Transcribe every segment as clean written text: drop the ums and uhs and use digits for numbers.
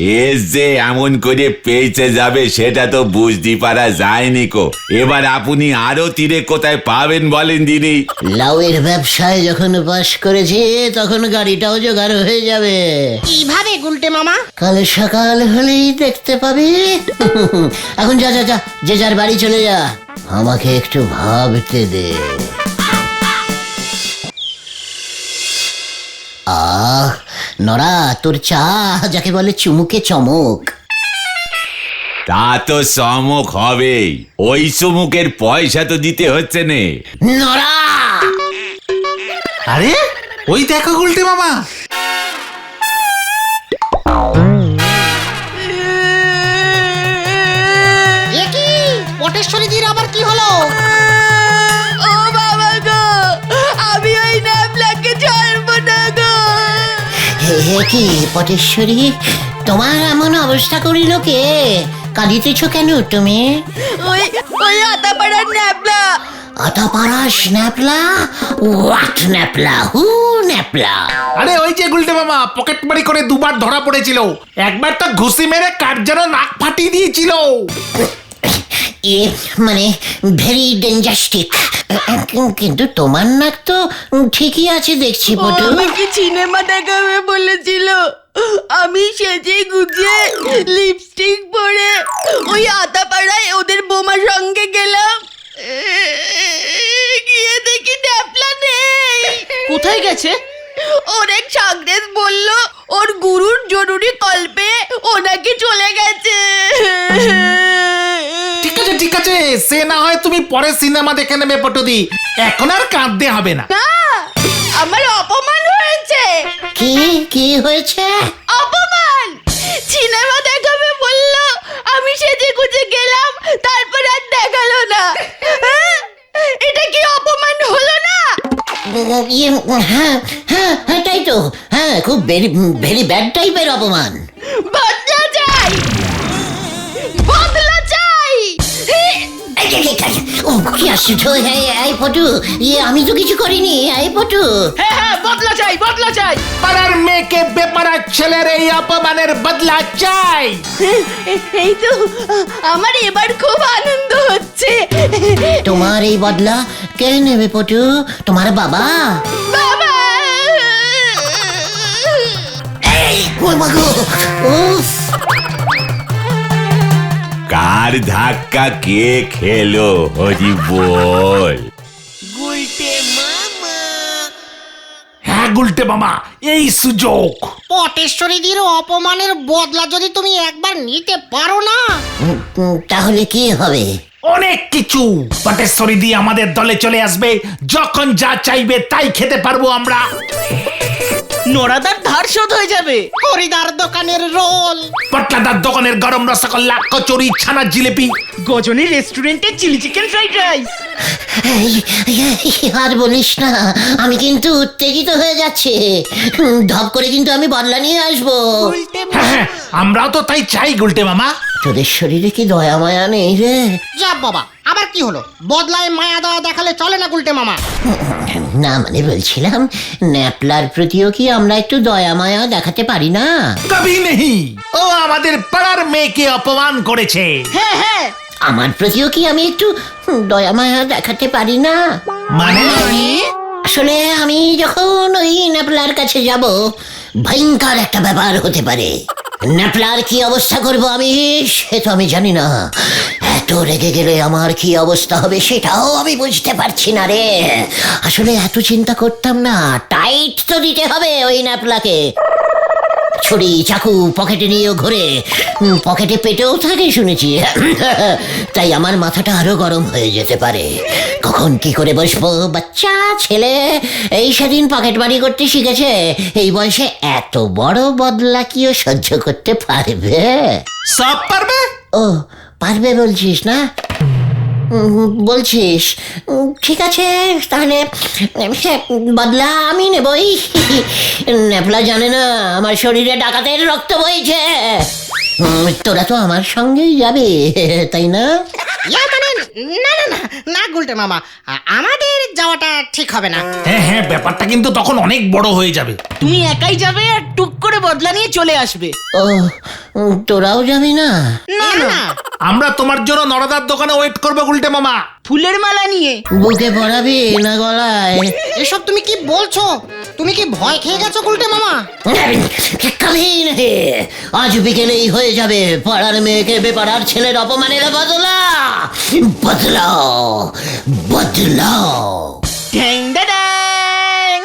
S যে এমন করে পেয়েছে যাবে সেটা তো বুঝতে পারা যায়নি কো। এবার আপনি আরো তীরে কোথায় পাবেন বলেন দিদি? লাউয়ের ব্যবসায় যখন বাস করেছি তখন গাড়িটাও জোগাড় হয়ে যাবে। কিভাবে গুলটে মামা? কাল সকাল হলেই দেখতে পাবি। এখন যা যা যা, যে যার বাড়ি চলে যা, আমাকে একটু ভাবতে দে। আহ নরা, তোর চা যাকে বলে চুমুকে চমক। তা তো চমক হবেই, ওই চুমুকের পয়সা তো দিতে হচ্ছে নে। নরা, আরে ওই দেখো গুলটে মামা। এ কি পটেশ্বরীদির আবার কি হলো? ও বাবা গো, আমি ওই ন্যাপলাকে ছাড়বো না গো। হে কি পটেশ্বরী, তোমার এমন অবস্থা করিল কে? কাঁদিতেছ কেন তুমি? ওই ওই আতাপাড়ার ন্যাপলা। আতাপাড়া স্ন্যাপলা? হোয়াট ন্যাপলা? হু ন্যাপলা? আরে ওই যে গুলটে মামা পকেট মারি করে দুবার ধরা পড়েছিল, একবার তো ঘুষি মেরে কার যেন নাক ফাটিয়ে দিয়েছিল। এ মানে ভেরি ডেঞ্জাস্টিক। কিন্তু তোমার নাক তো ঠিকই আছে দেখছি পটু। আমাকে সিনেমা দেখাবে বলেছিল, আমি সেজে গুজে লিপস্টিক পরে ওই আতাপাড়ায় ওদের বোমার সঙ্গে গেলাম। গিয়ে দেখি ন্যাপলা নেই। কোথায় গেছে? ওর এক সাগরেদ বলল ওর গুরুর জরুরি কল্পে ওনাকে চলে গেছে। ঠিক আছে ঠিক আছে, সে না হয় তুমি পরে সিনেমা দেখে নেবে পটুদি, এখন আর কাঁদতে হবে না। না, আমার অপমান হয়েছে। কি কি হয়েছে? অপমান! সিনেমা দেখাবে বলল, আমি সেজে গুজে গেলাম, তারপর আর দেখালো না। হ্যাঁ? এটা কি অপমান হলো না? হ্যাঁ হ্যাঁ হ্যাঁ, তাই তো। হ্যাঁ, খুব ভেরি ভেরি ব্যাড টাইপের অপমান। বদলা চাই, বদলা চাই। ও কি আশ্চর্য! এই পটু, আমি তো কিছু করিনি। এই পটু, হ্যাঁ হ্যাঁ, বদলা চাই, বদলা চাই। পাড়ার মেয়েকে বেপাড়া ছেলের এই অপমানের বদলা চাই। এই তো আমার এবার খুব আনন্দ হচ্ছে। তোমার এই বদলা কে নেবে পটু? তোমার বাবা? বাবা! ও মা গো! উফ! কার ধাক্কা কে খেলো হরি বল? হ্যাঁ গুলটে মামা, এই সুযোগ। পটেশ্বরীদির অপমানের বদলা যদি তুমি একবার নিতে পারো না, তাহলে কি হবে? অনেক কিছু। পটেশ্বরী দি আমাদের দলে চলে আসবে, যখন যা চাইবে তাই খেতে পারবো আমরা। নোরাদার ধার শোধ হয়ে যাবে। হরিদার দোকানের রোল, পটলাদার দোকানের গরম রসগোল্লা, কচুরি, ছানার জিলিপি, গজনী রেস্টুরেন্টে চিলি চিকেন ফ্রাইড রাইস। আর বলিস না, আমি কিন্তু উত্তেজিত হয়ে যাচ্ছে। ধপ করে কিন্তু আমি বদলা নিয়ে আসবো। হ্যাঁ হ্যাঁ, আমরাও তো তাই চাই গুলটে মামা। তোদের শরীরে কি দয়া মায়া নেই রে? যা বাবা, আবার কি হলো? বদলায় মায়া দয়া দেখালে চলে না গুলটে মামা। না মানে বলছিলাম, ন্যাপলার প্রতিও কি আমরা একটু দয়া মায়া দেখাতে পারি না? কবি নেই, ও আমাদের পাড়ার মেয়েকে অপমান করেছে। হ্যাঁ হ্যাঁ, আমার প্রতিও কি আমি একটু দয়া মায়া দেখাতে পারি না? মানে আসলে আমি যখন ওই ন্যাপলার কাছে যাব, ভয়ঙ্কর একটা ব্যাপার হতে পারে। ন্যাপলার কি অবস্থা করব আমি, সে তো আমি জানি না। এত রেগে গেলে আমার কি অবস্থা হবে সেটাও আমি বুঝতে পারছি না রে। আসলে এত চিন্তা করতাম না। টাইট তো দিতে হবে ওই ন্যাপলাকে। ছুরি চাকু পকেটে নিয়েও ঘুরে, পকেটে পেটেও থাকে শুনেছি। তাই আমার মাথাটা আরো গরম হয়ে যেতে পারে। কখন কি করে বসবো? বাচ্চা ছেলে এই সেদিন পকেট মারি করতে শিখেছে, এই বয়সে এত বড় বদলা কি ও সহ্য করতে পারবে? সব পারবে। ও পারবে বলছিস না? বলছিস, ঠিক আছে তাহলে বদলা আমি নেবই। ন্যাপলা জানে না আমার শরীরে ডাকাতের রক্ত বইছে। তোরা তো আমার সঙ্গেই যাবে, তাই না? মানে না না না না গুলটে মামা, আমাদের যাওয়াটা ঠিক হবে না। হ্যাঁ হ্যাঁ, ব্যাপারটা কিন্তু তখন অনেক বড় হয়ে যাবে। তুমি একাই যাবে আর টুক করে বদলা নিয়ে চলে আসবে। ও তোরাও যাবি না? না না আমরা তোমার জন্য নরদার দোকানে ওয়েট করবো গুলটে মামা। ফুলের মালা নিয়ে। বুকে পড়াবি না গলায়? এসব তুমি কি বলছো? তুমি কি ভয় খেয়ে গেছো গুলটে মামা? কবি নেই, আজ বিকেলেই হয়ে যাবে পাড়ার মেয়েকে বেপাড়ার ছেলের অপমানের বদলা। বদলাও বদলাও। ঢ্যাং ড্যাং।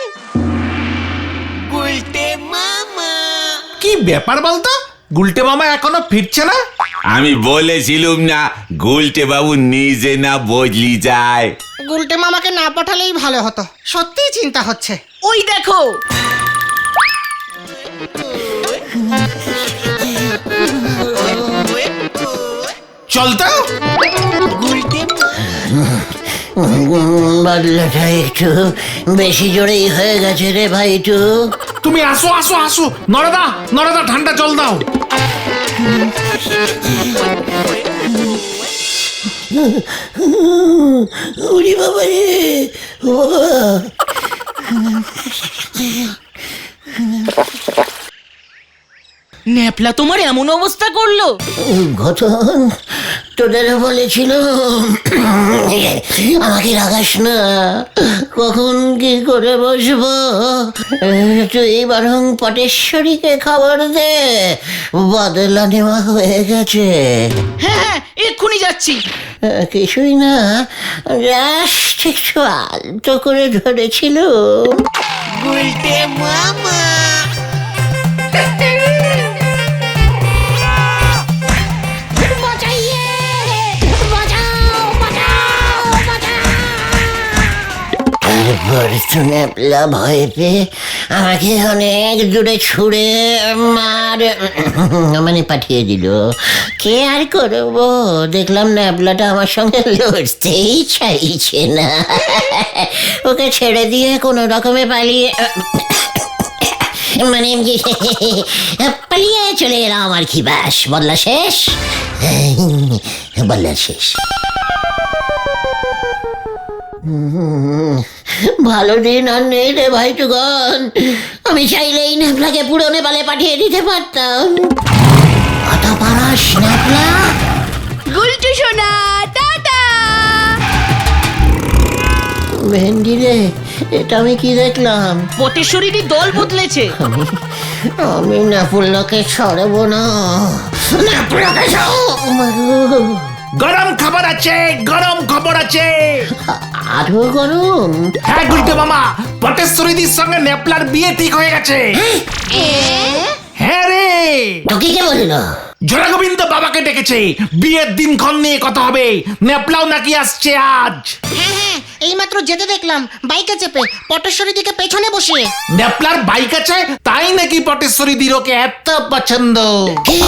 কি ব্যাপার বলতো, গুলটে মামা এখনো ফিরছে না? আমি বলেছিলুম না গুলটে বাবু নিজে না বদলি যায়। গুলটে মামাকে না পাঠালেই ভালো হতো, সত্যিই চিন্তা হচ্ছে। ওই দেখো। চল তো। বদলাটা একটু বেশি জোরেই হয়ে গেছে রে ভাইটু। তুমি আসো আসো আসো, নরদা নরদা ঠান্ডা জল দাও। উড়ি বাবা রে, ও বাবা। ন্যাপলা তোমার এমন অবস্থা করলো? ঘটন তোদের বলেছিল আমাকে রাগাস না, কখন কি করে বসবো। তুই বরং পটেশ্বরীকে খবর দে, বদলা নেওয়া হয়ে গেছে। হ্যাঁ হ্যাঁ, এক্ষুনি যাচ্ছি। কিছুই না, জাস্ট একটু আলতো করে ধরেছিল। তারপর ন্যাপলা ভয় পেয়ে আমাকে অনেক দূরে ছুঁড়ে মানে পাঠিয়ে দিল। কে আর করবো, দেখলাম ন্যাপলাটা আমার সঙ্গে লড়তেই চাইছে না। ওকে ছেড়ে দিয়ে কোনো রকমে পালিয়ে মানে পালিয়ে চলে এলাম আর কি। ব্যাস, বদলা শেষ, বদলা শেষ। ভালো দিন আর নেই রে ভাইটুগন, আমি চাইলেই ন্যাপলাকে পুরো নেপালে পাঠিয়ে দিতে পারতাম। কথা পারাস ন্যাপলা? গুলটু সোনা টাটা। ভেন্ডি রে, এটা আমি কি দেখলাম? পটেশ্বরীরই দল বদলেছে। আমি ন্যাপলাকে ছাড়বো না, ন্যাপলাকে ছাড়বো। গরম খবর আছে, গরম খবর আছে। আরো গরম? হ্যাঁ গুলটে মামা, পটেশ্বরীদির সঙ্গে ন্যাপলার বিয়ে ঠিক হয়ে গেছে। হ্যাঁ রে, তোকে কে বললো? জোড়াগোবিন্দ বাবাকে ডেকেছে, বিয়ের দিনক্ষণ নিয়ে কথা হবে। ন্যাপলাও নাকি আসছে আজ। হ্যাঁ হ্যাঁ, এইমাত্র যেতে দেখলাম বাইকে চেপে, পটেশ্বরী দিকে পেছনে বসিয়ে। ন্যাপলার বাইক আছে, তাই নাকি পটেশ্বরীদির ওকে এত পছন্দ। কি?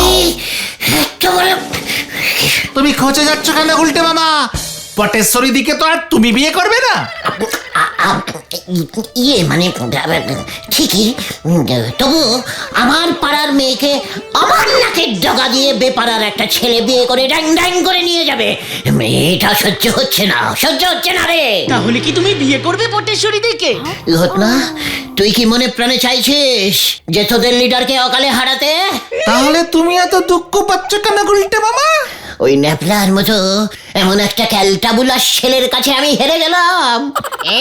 এত বড় তুমি খোঁজে যাচ্ছ কেন গুলটে মামা? পটেশ্বরী দিকে তো আর তুমি বিয়ে করবে না? ইয়ে মানে ঠিকই, তবু আমার পাড়ার মেয়েকে আমার নাকের ডগা দিয়ে বেপাড়ার একটা ছেলে বিয়ে করে ড্যাং ড্যাং করে নিয়ে যাবে, এটা সহ্য হচ্ছে না, সহ্য হচ্ছে না রে। তাহলে কি তুমি বিয়ে করবে পটেশ্বরী দিকে? ঘটনা, তুই কি মনে প্রাণে চাইছিস যে তোদের লিডারকে অকালে হারাতে? তাহলে তুমি এত দুঃখ পাচ্ছ কেন গুলটে মামা? ওই ন্যাপলার মতো এমন একটা ক্যালটাবুলাস ছেলের কাছে আমি হেরে গেলাম।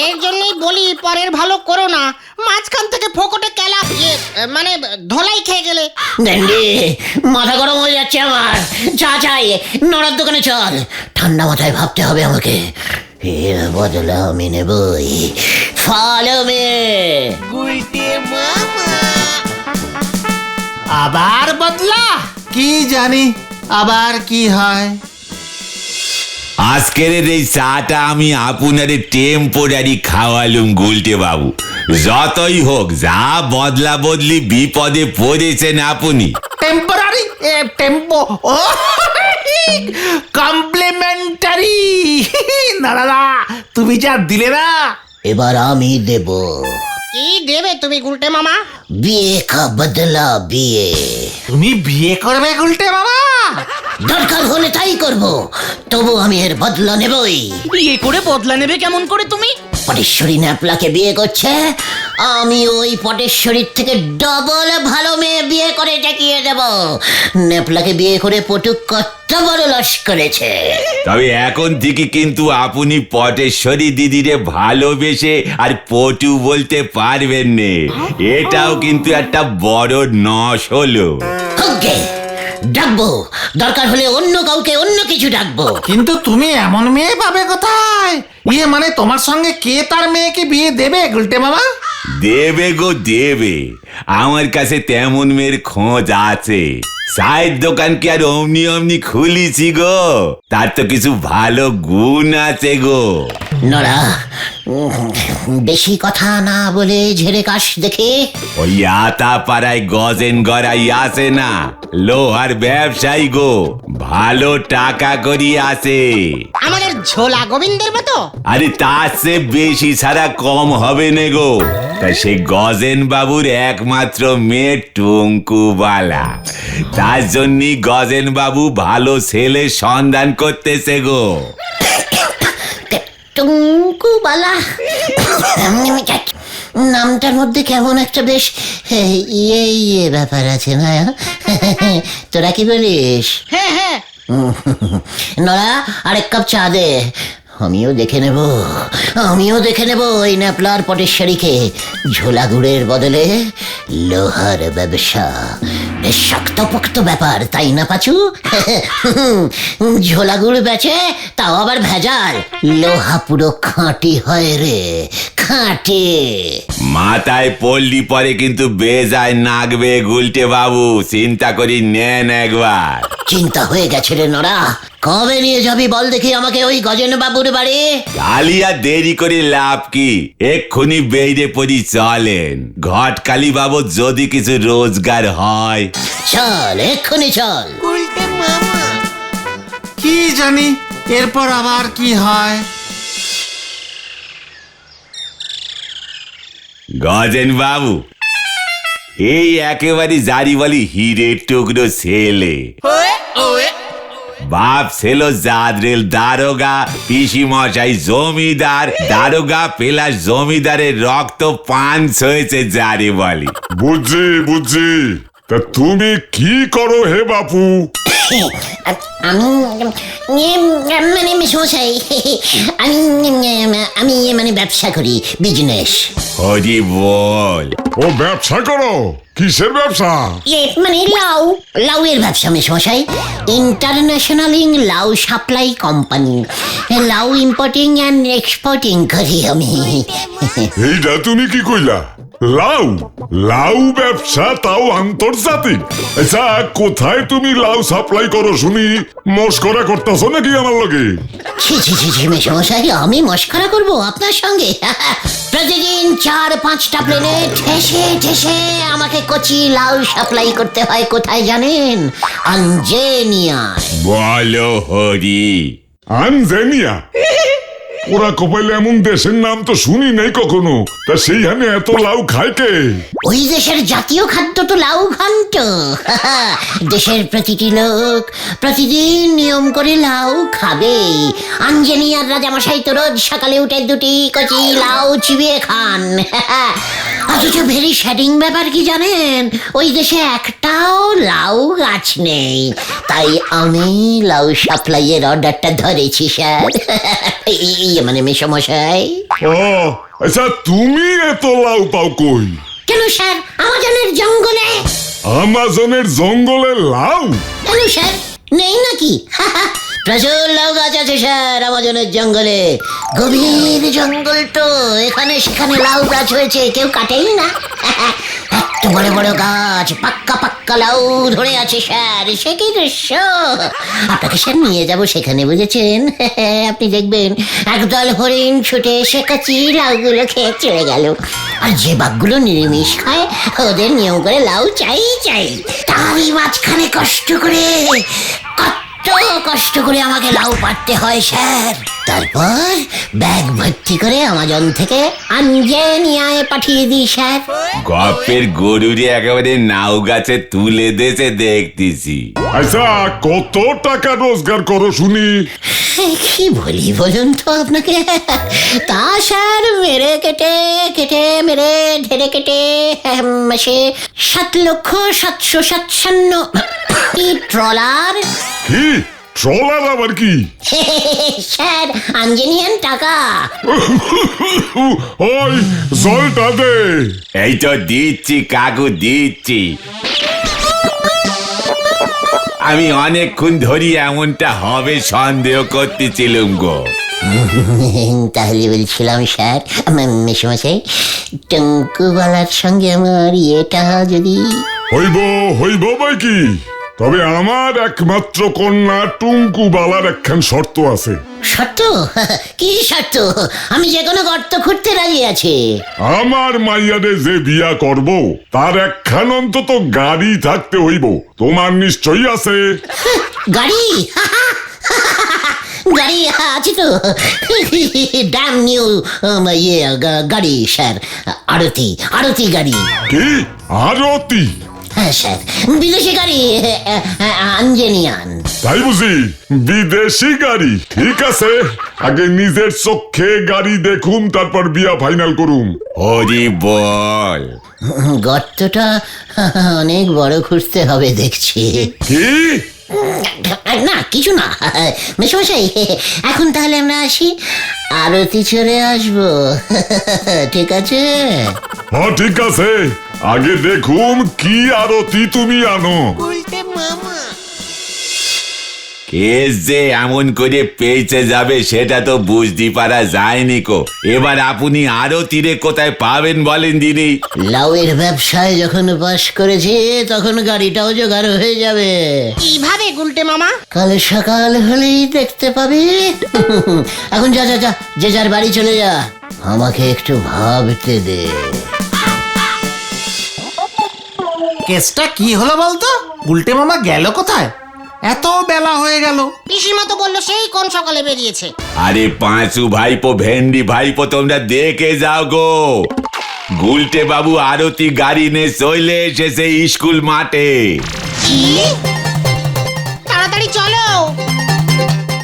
এর জন্যই বলি পরের ভালো করো না, মাঝখান থেকে ফোকটে কেলা মানে ধোলাই খেয়ে গেলে। ড্যান্ডি, মাথা গরম হয়ে যাচ্ছে আমার। চা চাই, নড়ার দোকানে চল, ঠান্ডা মাথায় ভাবতে হবে আমাকে। এর বদলা আমি নেবই। ফলো মে। আবার বদলা? কি জানি আবার কি হয়। আজকের এই চাটা আমি আপনার টেম্পোরারি খাওয়ালুম গুলটে বাবু। যতই হোক, যা বদলা বদলি বিপদে পড়েছেন আপনি। টেম্পোরারি টেম্পো ও কমপ্লিমেন্টারি। না দাদা, তুমি যা দিলে না। এবার আমি দেব। কি দেবে তুমি গুলটে মামা? বিয়ে কা বদলা বিয়ে। তুমি বিয়ে করবে গুলটে মামা? দরকার হলে তাই করব, তবু আমি এর বদলা নেবই। বিয়ে করে বদলা নেবে কেমন করে তুমি? পটেশ্বরী ন্যাপলাকে বিয়ে করছে, আমি ওই পটেশ্বরীর থেকে ডবল ভালো মেয়ে বিয়ে করে টেকিয়ে দেব। ন্যাপলাকে বিয়ে করে পটু কত বড় লস করেছে। তবে এখন থেকে কিন্তু আপনি পটেশ্বরী দিদিরে ভালোবেসে আর পটু বলতে পারবেন নে, এটাও কিন্তু একটা বড় নস হলো। ওকে, ডাকবো, দরকার হলে অন্য কাউকে অন্য কিছু ডাকবো। কিন্তু তুমি এমন মেয়ে পাবে কোথায়? মানে তোমার সঙ্গে কে তার মেয়েকে বিয়ে দেবে গুলটে মামা? দেবে গো দেবে, আমার কাছে তেমন মেয়ের খোঁজ আছে। চায়ের দোকান কি আর অমনি অমনি খুলিছি গো, তার তো কিছু ভালো গুণ আছে গো। নড়া, বেশি কথা না বলে ঝেড়ে কাশ দেখে। ওই আতা পাড়ায় গজেন গড়াই আছে না, লোহার ব্যবসায়ী গো, ভালো টাকা করি আছে। আমাদের ঝোলা গোবিন্দের মতো? আরে তার চেয়ে বেশি ছাড়া কম হবে নে গো। তা সে গজেন বাবুর একমাত্র মেয়ে টুঙ্কু বালা, তার জন্যই গজেন বাবু ভালো ছেলে সন্ধান করতেছে গো। টুঙ্কু বালা নামটার মধ্যে কেমন একটা বেশ ইয়ে ব্যাপার আছে না? তোরা কি বলিস? হ্যাঁ হ্যাঁ। নড়া, আরেক কাপ চা দে। আমিও দেখে নেব ওই ন্যাপলার পটেশ্বরীকে। ঝোলা গুড়ের বদলে লোহার ব্যবসা, বেশ শক্তপোক্ত ব্যাপার, তাই না পাচু? ঝোলা গুড় বেচে, তাও আবার ভেজাল। লোহা পুরো খাঁটি হয় রে, খাঁটি। মাথায় পড়লি পরে কিন্তু বেজায় নাগবে গুলটে বাবু, চিন্তা করি নেন একবার। চিন্তা হয়ে গেছে রে নড়া। কবে নিয়ে যাবি বল দেখি আমাকে ওই গজেন বাবুর বাড়ি? কালিয়া দেরি করে লাভ কি, এক্ষুনি বেরিয়ে পড়ি চলেন। ঘটকালি বাবু যদি কিছু রোজগার হয়। চল, এক্ষুনি চল। কি জানি এরপর আবার কি হয়। গজেন বাবু, এই একেবারে জারি বলি হিরের টুকরো ছেলে। বাপ ছিল জাদরেল দারোগা, পিসি মশাই জমিদার, দারোগা প্লাস জমিদারের রক্ত পাঞ্চ হয়েছে জারি বলি। বুঝছি, তা তুমি কি করো হে বাপু? আমি মেশমশাই, আমি মানে ব্যবসা করি, বিজনেস। হরি বল। ও ব্যবসা করো? কিসের ব্যবসা? মানে লাউয়ের ব্যবসা মেশমশাই। ইন্টারন্যাশনাল লাউ সাপ্লাই কোম্পানি, লাউ ইম্পোর্টিং অ্যান্ড এক্সপোর্টিং করি আমি। এইটা তুমি কি কইলা? লাউ ব্যবসা, তাও আন্তর্জাতিক? আচ্ছা, কোথায় তুমি লাউ সাপ্লাই করো শুনি? মস্করা করতেছো নাকি আমার লগে? ছি মেশমশাই, আমি মস্করা করবো আপনার সঙ্গে? প্রতিদিন 4-5টা প্লেনে ঠেসে আমাকে কচি লাউ সাপ্লাই করতে হয়। কোথায় জানেন? আঞ্জেনিয়া। বলো হরি। আনজেনিয়া? ওরা কপাইলে এমন দেশের নাম তো শুনি নাই কখনো। তা সেইখানে এত লাউ খায় কে? ওই দেশের জাতীয় খাদ্য তো লাউ ঘন্ট। দেশের প্রতিটি লোক প্রতিদিন নিয়ম করে লাউ খাবে। আঞ্জেনিয়ার রাজামশাই তো রোজ সকালে উঠে 2টি কচি লাউ চিবিয়ে খান। অথচ ভেরি শ্যাডিং ব্যাপার কি জানেন? ওই দেশে একটাও লাউ গাছ নেই। তাই আমি লাউ সাপ্লাইয়ের অর্ডারটা ধরেছি স্যার। মানে মেশমশাই। ও আচ্ছা, তুমি এত লাউ পাও কই? কেন স্যার, আমাজনের জঙ্গলে। আমাজনের জঙ্গলে লাউ? কেন স্যার, নেই নাকি? প্রচুর লাউ গাছ আছে স্যার আমাজনের জঙ্গলে। গভীর জঙ্গল তো, এখানে সেখানে লাউ গাছ হয়েছে, কেউ কাটেই না। এত বড় বড় গাছ, পাক্কা লাউ ধরে আছে স্যার। সে কি দৃশ্য! আপনাকে স্যার নিয়ে যাব সেখানে, বুঝেছেন? আপনি দেখবেন একদল হরিণ ছুটে এসে কচি লাউগুলো খেয়ে চলে গেল। আর যে বাঘগুলো নিরামিষ খায়, ওদের নিয়ম করে লাউ চাই। তারই মাঝখানে কষ্ট করে কত কত কষ্ট করে আমাকে লাউ পাড়তে হয় স্যার। তারপর ব্যাগ ভর্তি করে আমাজন থেকে আঞ্জেনিয়ায় পাঠিয়ে দিই স্যার। গপ্পের গরুরে একেবারে নাও গাছে তুলে দেছে দেখতেছি। আচ্ছা কত টাকা রোজগার করো শুনি? কি বলি বলুন তো আপনাকে, তা স্যার মেরে কেটে কেটে মেরে ঢেরে কেটে মাসে 7,757,000 ট্রলার। কি ট্রলার আবার কি? স্যার আঞ্জেনিয়ান টাকা। ওই জলটা দে। এই তো দিচ্ছি কাকু দিচ্ছি। আমি অনেকক্ষণ ধরি এমনটা হবে সন্দেহ করতেছিলাম গো। তাহলে বলছিলাম স্যার, মেশামশাই টঙ্কুবালার সঙ্গে আমার ইয়েটা যদি হইব ভাই কি? তবে আমার একমাত্র কন্যা টুঙ্কু বালার একখান শর্ত আছে। শর্ত? কি শর্ত? আমি যে কোনো গর্ত খুঁড়তে রাজি আছি। আমার মাইয়ারে যে বিয়া করব তার একখান অন্তত গাড়ি থাকতে হইব। তোমার নিশ্চয়ই আছে। গাড়ি? গাড়ি আছে তো, ড্যাম নিউ ইয়ে গাড়ি স্যার, আরতি গাড়ি। কি আরতি? হ্যাঁ স্যার, বিদেশি গাড়ি, আঞ্জেনিয়ান। তাই বুঝি? বিদেশি গাড়ি? ঠিক আছে, আগে নিজের চোখে গাড়ি দেখুম, তারপর বিয়া ফাইনাল করুম। হরি বল। গর্তটা অনেক বড় খুঁজতে হবে দেখছি। কি? না কিছু না মেশমশাই, এখন তাহলে আমরা আসি, আরতি চলে আসবো। ঠিক আছে? হ্যাঁ ঠিক আছে, আগে দেখুম কি আরতি তুমি আনো। কেস যে এমন করে পেয়েছে যাবে সেটা তো বুঝতে পারা যায়নি কো। এবার আপনি আরো তীরে কোথায় পাবেন বলেন দিদি? লাউয়ের ব্যবসায় যখন বাস করেছি তখন গাড়িটাও জোগাড় হয়ে যাবে। কিভাবে গুলটে মামা? কাল সকাল হলেই দেখতে পাবি। এখন যা যা যা, যে যার বাড়ি চলে যা, আমাকে একটু ভাবতে দে। কেসটা কি হলো বলতো? উল্টে মামা গেল কোথায়? এত বেলা হয়ে গেল। পিসিমা তো বললো সেই কোন সকালে বেরিয়েছে। আরে পাঁচু ভাইপো, ভেন্ডি ভাইপো, তোমরা দেখে যাও গো। গুলটে বাবু আরতি গাড়ি নিয়ে চলে এসেছে স্কুল মাঠে। কি? তাড়াতাড়ি চলো,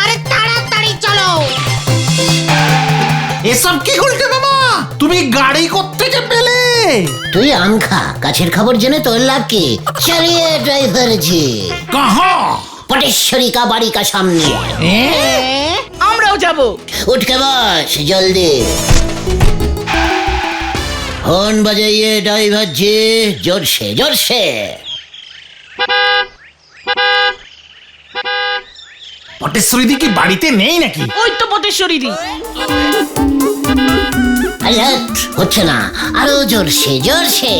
আরে তাড়াতাড়ি চলো। এসব কি উল্টে মামা? তুমি গাড়ি কোত্থেকে পেলে? তুই আম খা, গাছের খবর জেনে তোর লাভ কি? চালিয়ে ড্রাইভার জি। কাহা? পটেশ্বরী কা বাড়ি কা সামনে। আমরাও যাব। उठ के बस जल्दी। हॉर्न बजाइए ड्राइवर जी, जोर से जोर से। পটেশ্বরী দি কি বাড়িতে নেই নাকি? ওই তো পটেশ্বরী দি। अरे হচ্ছে না, আরো জোর সে জোর সে।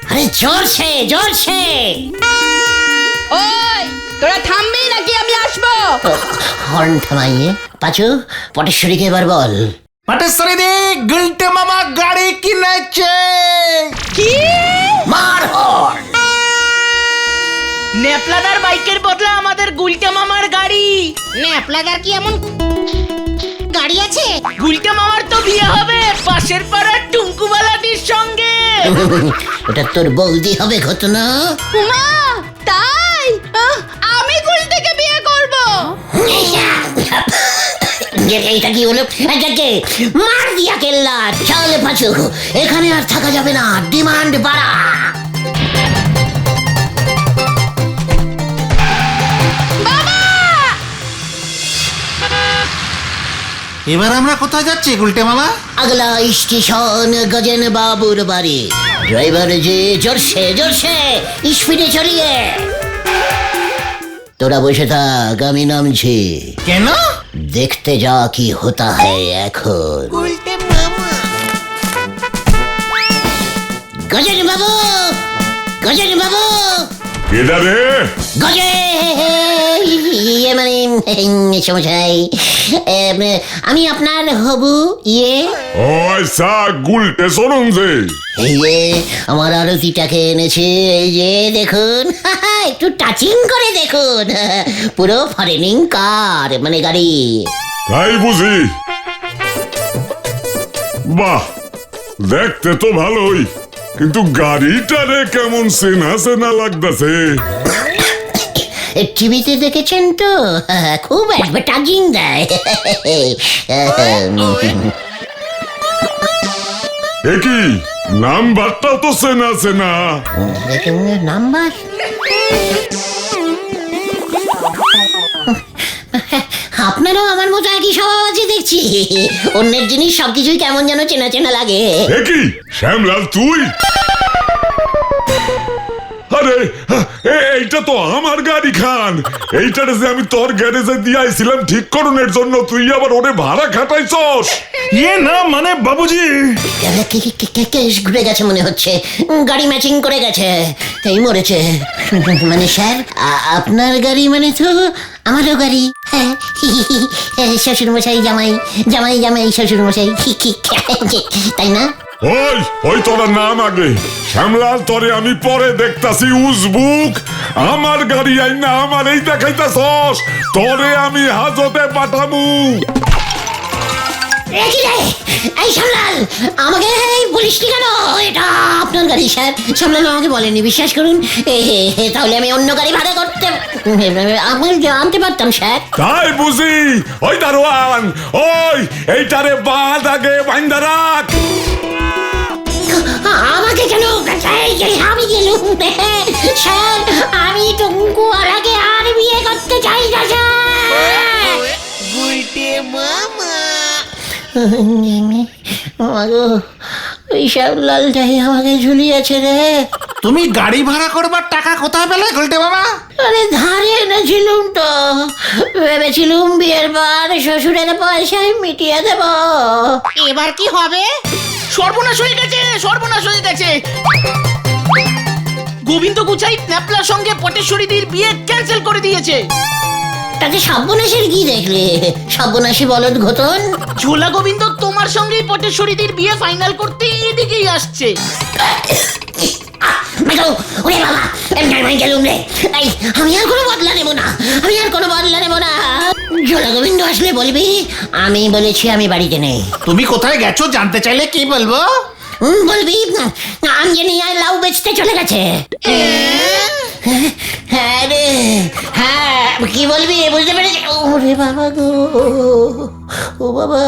আরে জোর সে জোর সে। ওই তোরা থামবি নাকি আমি আসবো? হর্ন থামাইয়ে পাচু, পটেশ্বরীকে এবার বল। পটেশ্বরী দি, গুলটে মামা গাড়ি কিনেছে। কি? মার হর্ন। নেপলাদার বাইকের বদলে আমাদের গুলটে মামার গাড়ি। ন্যাপলাদার কি এমন গাড়ি আছে? গুলটে মামার তো বিয়ে হবে পাশের পাড়ার টুঙ্কুবালাটির সঙ্গে। ওটা তোর বৌদি হবে ঘটনা। মা তাই? আমি গুলটেকে বিয়ে করব। এইটা কি হলো? এটাকে মার দিয়া কেল্লা। চল পাচু, এখানে আর থাকা যাবে না, ডিমান্ড বাড়া। এবার আমরা কোথায় যাচ্ছি গুলটে মামা? আগলা স্টেশন গজেন বাবুর বাড়ি। ড্রাইভার যে জোরসে জোরসে স্পিডে চড়িয়ে। তোরা বসে থাক, আমি নামছি। কেন? দেখতে যা কি হতা হ্যায় এখন। গজেন বাবু, গজেন বাবু, কেডা রে? গজে ইয়ে মানে সমস্যাই আমি আপনার হবু ইয়ে ও আচ্ছা, গুলটে শোনুন যে। এই যে আমার আরতিটাকে এনেছে, এই যে দেখুন একটু টাচিং করে দেখুন, পুরো ফরেনিং কার মানে গাড়ি। তাই বুঝি? বাহ, দেখতে তো ভালোই, কিন্তু গাড়িটারে কেমন চেনা চেনা লাগতেছে। টিভিতে দেখেছেন তো, খুব অ্যাডভার্টাইজিং দেয়। এ কি নাম্বারটাও তো চেনা চেনা। নাম্বার আপনারও আমার মতো একই স্বভাব আছে দেখছি, অন্যের জিনিস সবকিছুই কেমন যেন চেনা চেনা লাগে। এ কি শ্যামলাল তুই? আরে এইটা তো আমার গাড়ি খান। এইটারে যে আমি তোর গ্যারেজে দিয়ে আইছিলাম ঠিক করণের জন্য, তুই আবার ওরে ভাড়া খাটাইছস। ইয়ে না মানে বাবুজি, কেস ঘুরে গেছে মনে হচ্ছে, গাড়ি ম্যাচিং করে গেছে, এই মরেছে। মানে স্যার আপনার গাড়ি মানে তো আমারও গাড়ি। হ্যাঁ, শ্বশুর মশাই জামাই, জামাই জামাই শ্বশুর মশাই, তাই না? ওই তোরা নাম আগে। শ্যামলাল তোরে আমি পরে দেখতাছি উজবুক। আমার গাড়ি আইন না আমার এই দেখাইতাছস, তোরে আমি হাজতে পাঠামু। এই সামলাল, আমাকে বলিস কেন এটা আপনার গাড়ি? স্যার সামলাল আমাকে বলেনি, বিশ্বাস করুন। তাহলে আমি অন্য গাড়ি ভাড়া করতে আমি জানতে পারতাম স্যার। তাই বুঝি? ওই দারোয়ান, ওই এইটারে বাঁধ আগে বাইন্দা রাখ। আমাকে কেন? আমি গেলুম স্যার, আমি টুঙ্কু আর আগে আর বিয়ে করতে চাই না স্যার। ওই শ্যামলালটাই আমাকে ঝুলিয়েছে রে। তুমি গাড়ি ভাড়া করবার টাকা কোথায় পেলে গুলটে বাবা? আরে ধারে এনেছিলুম তো, ভেবেছিলুম বিয়ের পর শ্বশুরের পয়সায় মিটিয়ে দেব। এবার কি হবে? সর্বনাশ হয়ে গেছে, সর্বনাশ হয়ে গেছে। গোবিন্দ গুচাই ন্যাপলার সঙ্গে পটেশ্বরীদের বিয়ে ক্যান্সেল করে দিয়েছে। তাতে সর্বনাশের কি দেখলে? সর্বনাশী বলদ ঘটন। ঝোলা গোবিন্দ তোমার সঙ্গেই পটেশ্বরীদের বিয়ে ফাইনাল করতে এদিকেই আসছে। ওরে বাবা, গেলুম রে। আমি আর কোনো বদলা নেবো না, আমি আর কোনো বদলা নেবো না। ঝোলা গোবিন্দ আসলে বলবি আমি বলেছি আমি বাড়িতে নেই। তুমি কোথায় গেছো জানতে চাইলে কি বলবো? বলবি আঞ্জনি আর লাউ বেচতে চলে গেছে। হ্যাঁ রে, হ্যাঁ কি বলবি বুঝতে পেরেছি। ওরে বাবা গো, ও বাবা।